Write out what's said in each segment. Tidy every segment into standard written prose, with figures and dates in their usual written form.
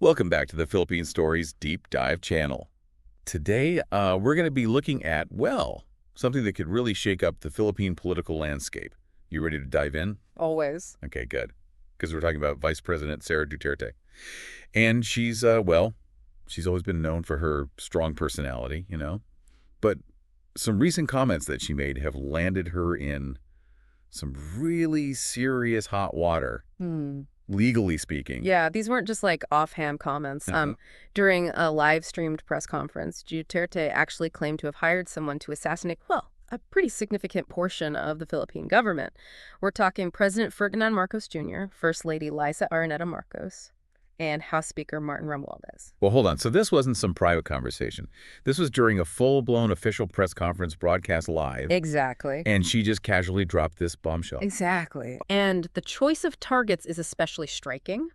Welcome back to the Philippine Stories Deep Dive channel. Today, we're going to be looking at, well, something that could really shake up the Philippine political landscape. You ready to dive in? Always. Okay, good. Because we're talking about Vice President Sara Duterte. And she's, well, she's always been known for her strong personality, But some recent comments that she made have landed her in some really serious hot water. Legally speaking. Yeah, these weren't just like offhand comments. During a live-streamed press conference, Duterte actually claimed to have hired someone to assassinate, well, a pretty significant portion of the Philippine government. We're talking President Ferdinand Marcos Jr., First Lady Liza Araneta Marcos, and House Speaker Martin Romualdez. Well, hold on. So this wasn't some private conversation. This was during a full-blown official press conference broadcast live. Exactly. And she just casually dropped this bombshell. Exactly. And the choice of targets is especially striking.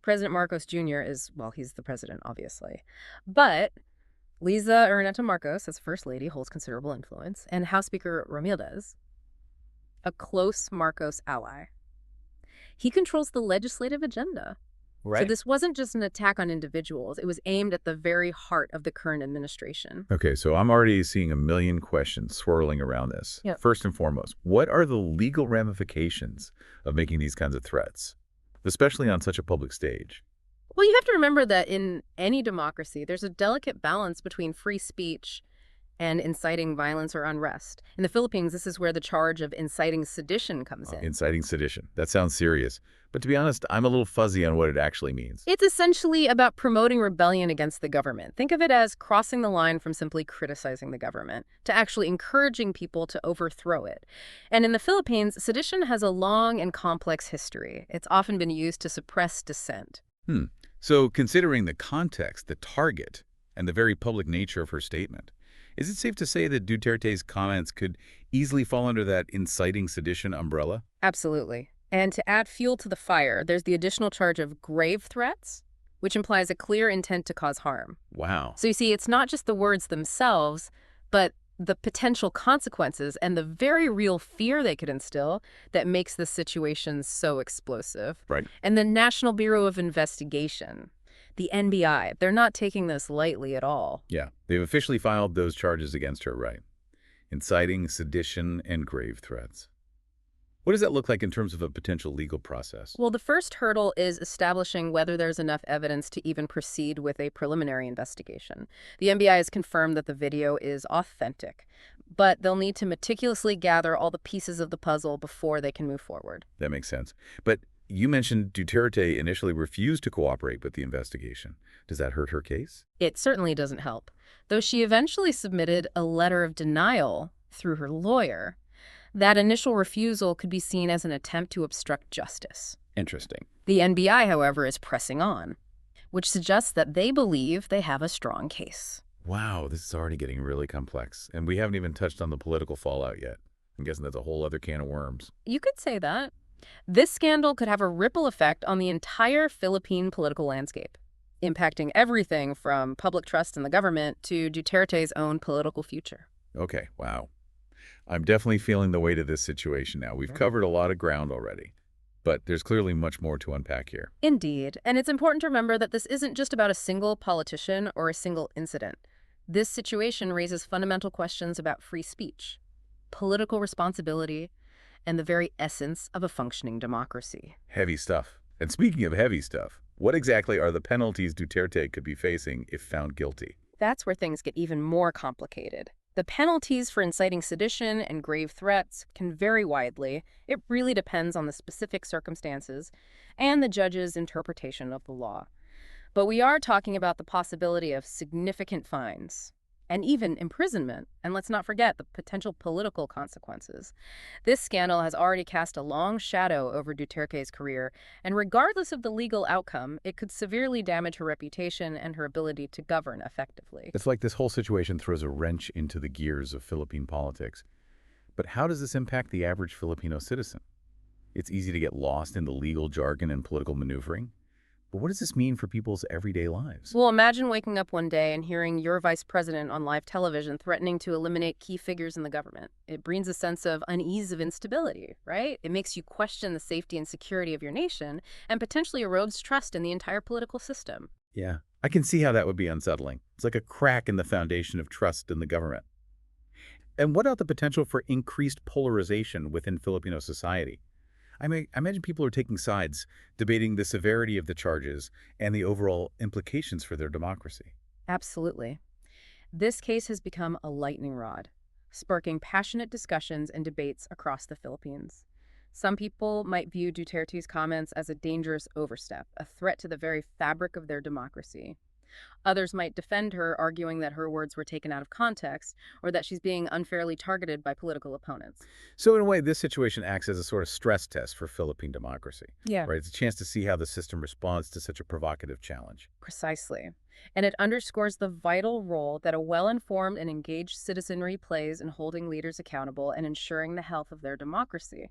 President Marcos Jr. is, well, he's the president, obviously. But Liza Araneta Marcos, as First Lady, holds considerable influence, and House Speaker Romualdez, a close Marcos ally. He controls the legislative agenda. Right. So this wasn't just an attack on individuals. It was aimed at the very heart of the current administration. Okay, so I'm already seeing a million questions swirling around this. Yep. First and foremost, what are the legal ramifications of making these kinds of threats, especially on such a public stage? Well, you have to remember that in any democracy, there's a delicate balance between free speech and inciting violence or unrest. In the Philippines, this is where the charge of inciting sedition comes in. Inciting sedition. That sounds serious. But to be honest, I'm a little fuzzy on what it actually means. It's essentially about promoting rebellion against the government. Think of it as crossing the line from simply criticizing the government to actually encouraging people to overthrow it. And in the Philippines, sedition has a long and complex history. It's often been used to suppress dissent. So considering the context, the target, and the very public nature of her statement, is it safe to say that Duterte's comments could easily fall under that inciting sedition umbrella? Absolutely. And to add fuel to the fire, there's the additional charge of grave threats, which implies a clear intent to cause harm. Wow. So you see, it's not just the words themselves, but the potential consequences and the very real fear they could instill that makes the situation so explosive. Right. And the National Bureau of Investigation, the NBI, they're not taking this lightly at all. Yeah, they've officially filed those charges against her, right? Inciting sedition and grave threats. What does that look like in terms of a potential legal process? Well, the first hurdle is establishing whether there's enough evidence to even proceed with a preliminary investigation. The NBI has confirmed that the video is authentic, but they'll need to meticulously gather all the pieces of the puzzle before they can move forward. That makes sense. But you mentioned Duterte initially refused to cooperate with the investigation. Does that hurt her case? It certainly doesn't help, though she eventually submitted a letter of denial through her lawyer. That initial refusal could be seen as an attempt to obstruct justice. Interesting. The NBI, however, is pressing on, which suggests that they believe they have a strong case. Wow, this is already getting really complex. And we haven't even touched on the political fallout yet. I'm guessing that's a whole other can of worms. You could say that. This scandal could have a ripple effect on the entire Philippine political landscape, impacting everything from public trust in the government to Duterte's own political future. Okay, wow. I'm definitely feeling the weight of this situation now. We've covered a lot of ground already, but there's clearly much more to unpack here. Indeed, and it's important to remember that this isn't just about a single politician or a single incident. This situation raises fundamental questions about free speech, political responsibility, and the very essence of a functioning democracy. Heavy stuff. And speaking of heavy stuff, what exactly are the penalties Duterte could be facing if found guilty? That's where things get even more complicated. The penalties for inciting sedition and grave threats can vary widely. It really depends on the specific circumstances and the judge's interpretation of the law. But we are talking about the possibility of significant fines and even imprisonment. And let's not forget the potential political consequences. This scandal has already cast a long shadow over Duterte's career, and regardless of the legal outcome, it could severely damage her reputation and her ability to govern effectively. It's like this whole situation throws a wrench into the gears of Philippine politics. But how does this impact the average Filipino citizen? It's easy to get lost in the legal jargon and political maneuvering. But what does this mean for people's everyday lives? Well, imagine waking up one day and hearing your vice president on live television threatening to eliminate key figures in the government. It brings a sense of unease, of instability, right? It makes you question the safety and security of your nation and potentially erodes trust in the entire political system. Yeah, I can see how that would be unsettling. It's like a crack in the foundation of trust in the government. And what about the potential for increased polarization within Filipino society? I imagine people are taking sides, debating the severity of the charges and the overall implications for their democracy. Absolutely. This case has become a lightning rod, sparking passionate discussions and debates across the Philippines. Some people might view Duterte's comments as a dangerous overstep, a threat to the very fabric of their democracy. Others might defend her, arguing that her words were taken out of context or that she's being unfairly targeted by political opponents. So in a way, this situation acts as a sort of stress test for Philippine democracy, Yeah. right? It's a chance to see how the system responds to such a provocative challenge. Precisely. And it underscores the vital role that a well-informed and engaged citizenry plays in holding leaders accountable and ensuring the health of their democracy.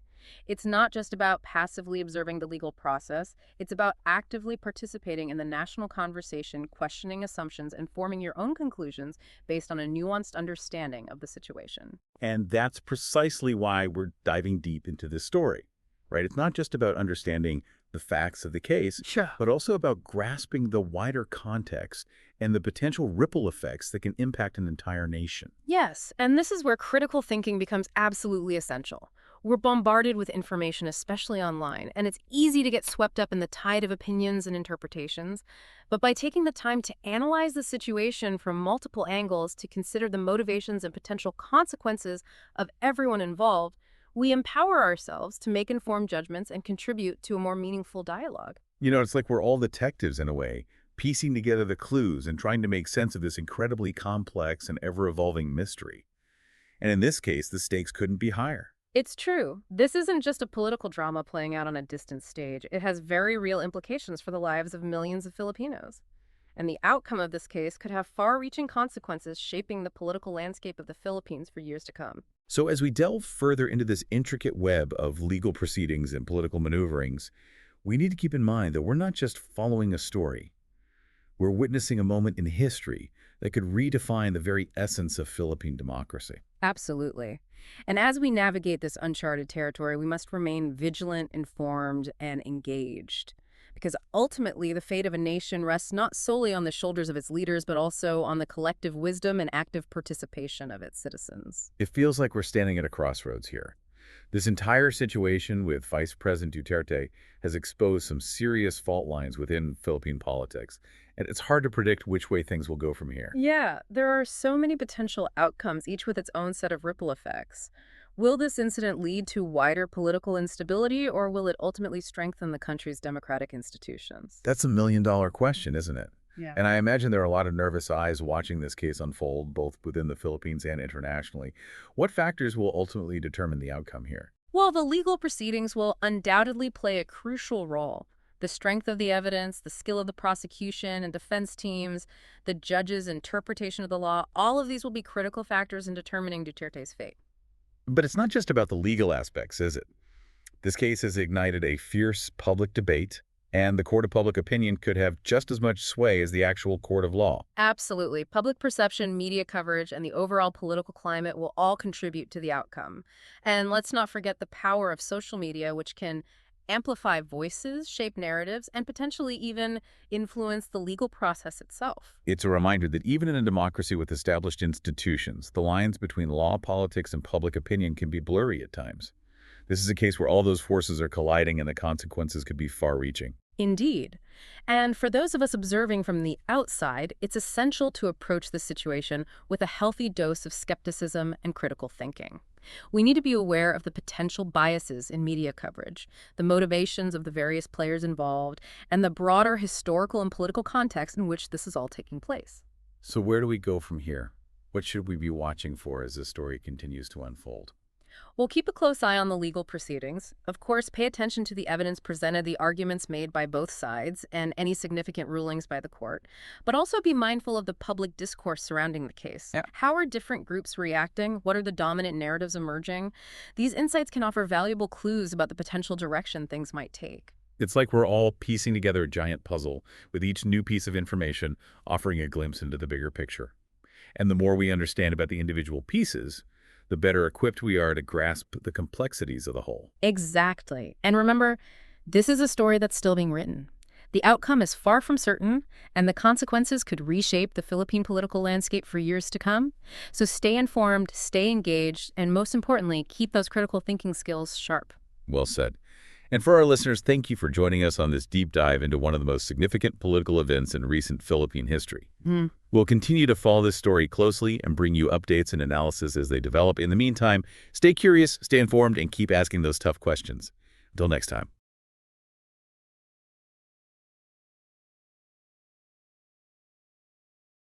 It's not just about passively observing the legal process, it's about actively participating in the national conversation, questioning assumptions, and forming your own conclusions based on a nuanced understanding of the situation. And that's precisely why we're diving deep into this story, right? It's not just about understanding the facts of the case, Sure. but also about grasping the wider context and the potential ripple effects that can impact an entire nation. Yes, and this is where critical thinking becomes absolutely essential. We're bombarded with information, especially online, and it's easy to get swept up in the tide of opinions and interpretations. But by taking the time to analyze the situation from multiple angles, to consider the motivations and potential consequences of everyone involved, we empower ourselves to make informed judgments and contribute to a more meaningful dialogue. You know, it's like we're all detectives in a way, piecing together the clues and trying to make sense of this incredibly complex and ever-evolving mystery. And in this case, the stakes couldn't be higher. It's true. This isn't just a political drama playing out on a distant stage. It has very real implications for the lives of millions of Filipinos. And the outcome of this case could have far-reaching consequences, shaping the political landscape of the Philippines for years to come. So as we delve further into this intricate web of legal proceedings and political maneuverings, we need to keep in mind that we're not just following a story. We're witnessing a moment in history that could redefine the very essence of Philippine democracy. Absolutely. And as we navigate this uncharted territory, we must remain vigilant, informed, and engaged. Because ultimately, the fate of a nation rests not solely on the shoulders of its leaders, but also on the collective wisdom and active participation of its citizens. It feels like we're standing at a crossroads here. This entire situation with Vice President Duterte has exposed some serious fault lines within Philippine politics, and it's hard to predict which way things will go from here. Yeah, there are so many potential outcomes, each with its own set of ripple effects. Will this incident lead to wider political instability, or will it ultimately strengthen the country's democratic institutions? That's a million-dollar question, isn't it? Yeah. And I imagine there are a lot of nervous eyes watching this case unfold, both within the Philippines and internationally. What factors will ultimately determine the outcome here? Well, the legal proceedings will undoubtedly play a crucial role. The strength of the evidence, the skill of the prosecution and defense teams, the judge's interpretation of the law, all of these will be critical factors in determining Duterte's fate. But it's not just about the legal aspects, is it? This case has ignited a fierce public debate, and the court of public opinion could have just as much sway as the actual court of law. Absolutely. Public perception, media coverage, and the overall political climate will all contribute to the outcome. And let's not forget the power of social media, which can amplify voices, shape narratives, and potentially even influence the legal process itself. It's a reminder that even in a democracy with established institutions, the lines between law, politics, and public opinion can be blurry at times. This is a case where all those forces are colliding and the consequences could be far-reaching. Indeed. And for those of us observing from the outside, it's essential to approach the situation with a healthy dose of skepticism and critical thinking. We need to be aware of the potential biases in media coverage, the motivations of the various players involved, and the broader historical and political context in which this is all taking place. So where do we go from here? What should we be watching for as this story continues to unfold? We'll keep a close eye on the legal proceedings. Of course, pay attention to the evidence presented, the arguments made by both sides, and any significant rulings by the court. But also be mindful of the public discourse surrounding the case. Yeah. How are different groups reacting? What are the dominant narratives emerging? These insights can offer valuable clues about the potential direction things might take. It's like we're all piecing together a giant puzzle, with each new piece of information offering a glimpse into the bigger picture. And the more we understand about the individual pieces, the better equipped we are to grasp the complexities of the whole. Exactly. And remember, this is a story that's still being written. The outcome is far from certain, and the consequences could reshape the Philippine political landscape for years to come. So stay informed, stay engaged, and most importantly, keep those critical thinking skills sharp. Well said. And for our listeners, thank you for joining us on this deep dive into one of the most significant political events in recent Philippine history. We'll continue to follow this story closely and bring you updates and analysis as they develop. In the meantime, stay curious, stay informed, and keep asking those tough questions. Until next time.